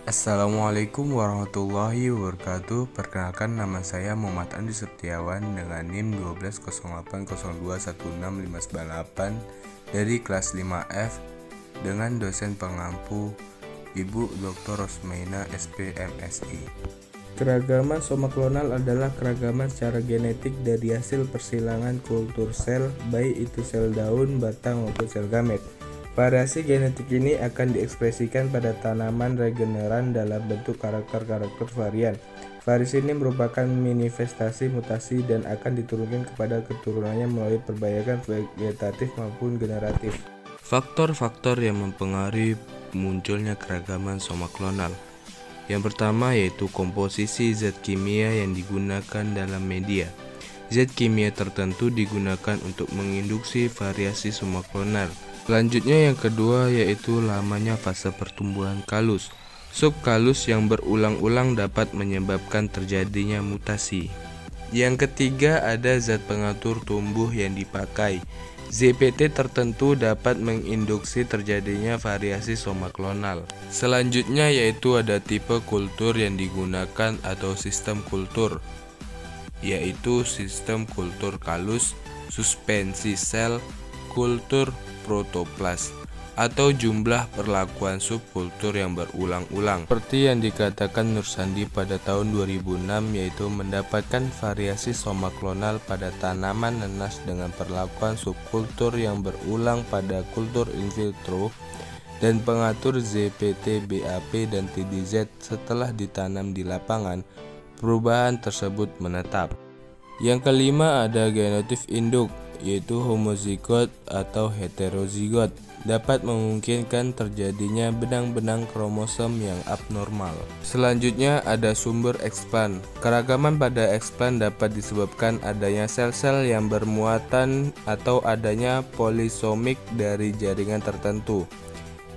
Assalamualaikum warahmatullahi wabarakatuh. Perkenalkan, nama saya Muhammad Andi Setiawan dengan NIM 120802165998 dari kelas 5F dengan dosen pengampu Ibu Dr. Rosmaina SPMSI. Keragaman somaklonal adalah keragaman secara genetik dari hasil persilangan kultur sel, baik itu sel daun, batang, maupun sel gamet. Variasi genetik ini akan diekspresikan pada tanaman regeneran dalam bentuk karakter-karakter varian. Variasi ini merupakan manifestasi mutasi dan akan diturunkan kepada keturunannya melalui perbaikan vegetatif maupun generatif. Faktor-faktor yang mempengaruhi munculnya keragaman somaklonal. Yang pertama yaitu komposisi zat kimia yang digunakan dalam media. Zat kimia tertentu digunakan untuk menginduksi variasi somaklonal. Selanjutnya yang kedua yaitu lamanya fase pertumbuhan kalus. Subkalus yang berulang-ulang dapat menyebabkan terjadinya mutasi. Yang ketiga ada zat pengatur tumbuh yang dipakai. ZPT tertentu dapat menginduksi terjadinya variasi somaklonal. Selanjutnya yaitu ada tipe kultur yang digunakan atau sistem kultur, yaitu sistem kultur kalus, suspensi sel, kultur protoplas, atau jumlah perlakuan subkultur yang berulang-ulang. Seperti yang dikatakan Nur Sandi pada tahun 2006, yaitu mendapatkan variasi somaklonal pada tanaman nanas dengan perlakuan subkultur yang berulang pada kultur in vitro dan pengatur ZPT, BAP, dan TDZ setelah ditanam di lapangan. Perubahan tersebut menetap. Yang kelima ada genotif induk, yaitu homozigot atau heterozigot, dapat memungkinkan terjadinya benang-benang kromosom yang abnormal. Selanjutnya ada sumber eksplan. Keragaman pada eksplan dapat disebabkan adanya sel-sel yang bermuatan atau adanya polisomik dari jaringan tertentu.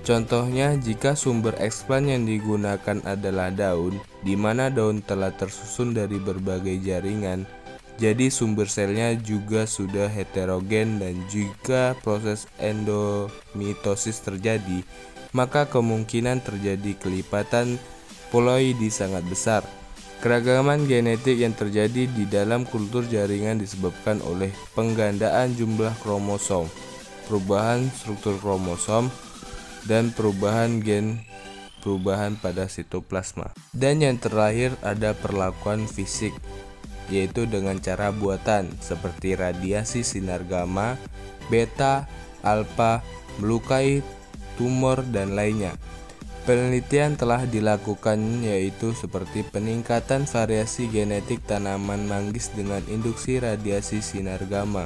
Contohnya, jika sumber eksplan yang digunakan adalah daun, di mana daun telah tersusun dari berbagai jaringan, jadi sumber selnya juga sudah heterogen, dan jika proses endomitosis terjadi, maka kemungkinan terjadi kelipatan ploidi sangat besar. Keragaman genetik yang terjadi di dalam kultur jaringan disebabkan oleh penggandaan jumlah kromosom, perubahan struktur kromosom, dan perubahan gen perubahan pada sitoplasma. Dan yang terakhir ada perlakuan fisik, yaitu dengan cara buatan seperti radiasi sinar gamma, beta, alfa, melukai tumor, dan lainnya. Penelitian telah dilakukan yaitu seperti peningkatan variasi genetik tanaman manggis dengan induksi radiasi sinar gamma,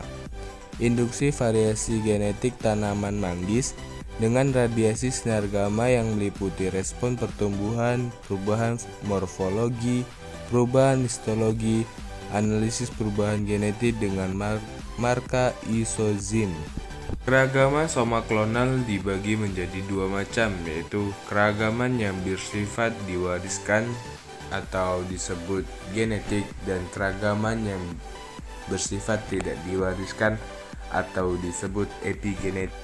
induksi variasi genetik tanaman manggis dengan radiasi sinar gamma yang meliputi respon pertumbuhan, perubahan morfologi, perubahan histologi, analisis perubahan genetik dengan marka isozim. Keragaman somaklonal dibagi menjadi dua macam, yaitu keragaman yang bersifat diwariskan atau disebut genetik, dan keragaman yang bersifat tidak diwariskan atau disebut epigenetik.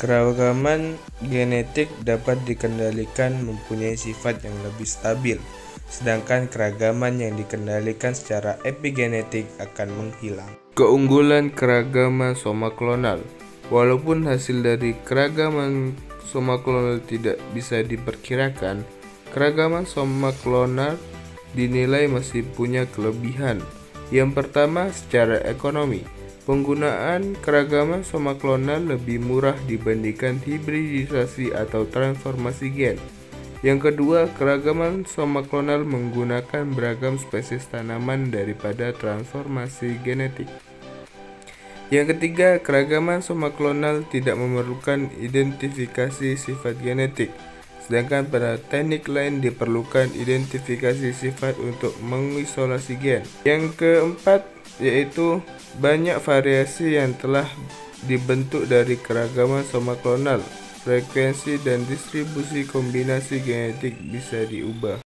Keragaman genetik dapat dikendalikan, mempunyai sifat yang lebih stabil, sedangkan keragaman yang dikendalikan secara epigenetik akan menghilang. Keunggulan keragaman somaklonal. Walaupun hasil dari keragaman somaklonal tidak bisa diperkirakan, keragaman somaklonal dinilai masih punya kelebihan. Yang pertama, secara ekonomi. Penggunaan keragaman somaklonal lebih murah dibandingkan hibridisasi atau transformasi gen. Yang kedua, keragaman somaklonal menggunakan beragam spesies tanaman daripada transformasi genetik. Yang ketiga, keragaman somaklonal tidak memerlukan identifikasi sifat genetik, sedangkan pada teknik lain diperlukan identifikasi sifat untuk mengisolasi gen. Yang keempat yaitu banyak variasi yang telah dibentuk dari keragaman somaklonal. Frekuensi dan distribusi kombinasi genetik bisa diubah.